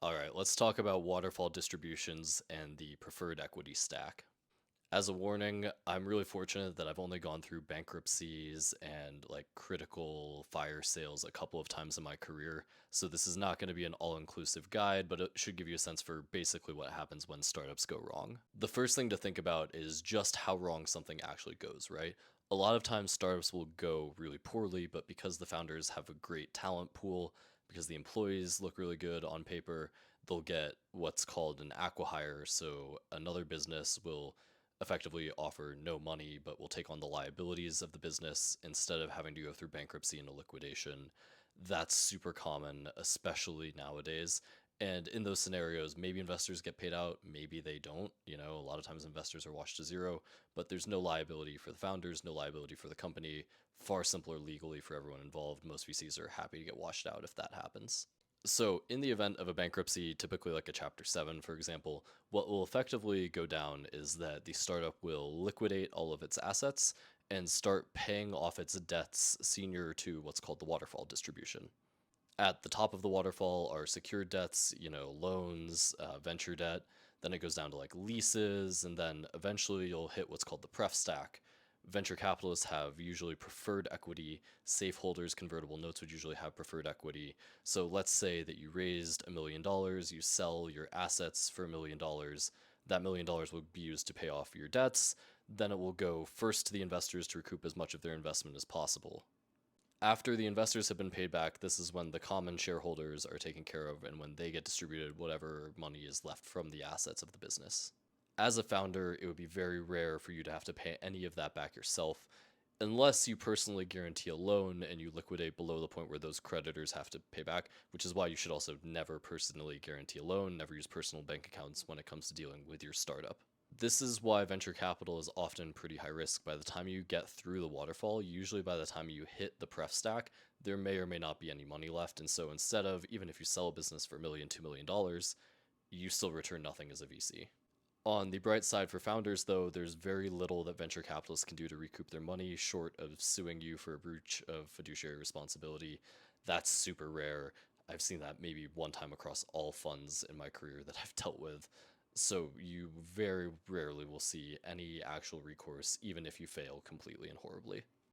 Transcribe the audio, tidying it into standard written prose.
All right, let's talk about waterfall distributions and the preferred equity stack. As a warning, I'm really fortunate that I've only gone through bankruptcies and like critical fire sales a couple of times in my career. So this is not going to be an all-inclusive guide, but it should give you a sense for basically what happens when startups go wrong. The first thing to think about is just how wrong something actually goes, right? A lot of times startups will go really poorly, but because the founders have a great talent pool, because the employees look really good on paper, they'll get what's called an Aqua Hire. So another business will effectively offer no money but will take on the liabilities of the business instead of having to go through bankruptcy and a liquidation. That's super common, especially nowadays. And in those scenarios, maybe investors get paid out, maybe they don't. A lot of times investors are washed to zero, but there's no liability for the founders, no liability for the company. Far simpler legally for everyone involved. Most VCs are happy to get washed out if that happens. So, in the event of a bankruptcy, typically like a Chapter 7, for example, what will effectively go down is that the startup will liquidate all of its assets and start paying off its debts senior to what's called the waterfall distribution. At the top of the waterfall are secured debts, loans, venture debt. Then it goes down to like leases, and then eventually you'll hit what's called the pref stack. Venture capitalists have usually preferred equity. Safe holders, convertible notes would usually have preferred equity. So let's say that you raised $1 million, you sell your assets for $1 million. That $1 million will be used to pay off your debts. Then it will go first to the investors to recoup as much of their investment as possible. After the investors have been paid back, this is when the common shareholders are taken care of and when they get distributed whatever money is left from the assets of the business. As a founder, it would be very rare for you to have to pay any of that back yourself, unless you personally guarantee a loan and you liquidate below the point where those creditors have to pay back, which is why you should also never personally guarantee a loan, never use personal bank accounts when it comes to dealing with your startup. This is why venture capital is often pretty high risk. By the time you get through the waterfall, usually by the time you hit the pref stack, there may or may not be any money left. And so instead of, even if you sell a business for $1 million, $2 million, you still return nothing as a VC. On the bright side for founders, though, there's very little that venture capitalists can do to recoup their money short of suing you for a breach of fiduciary responsibility. That's super rare. I've seen that maybe one time across all funds in my career that I've dealt with. So you very rarely will see any actual recourse, even if you fail completely and horribly.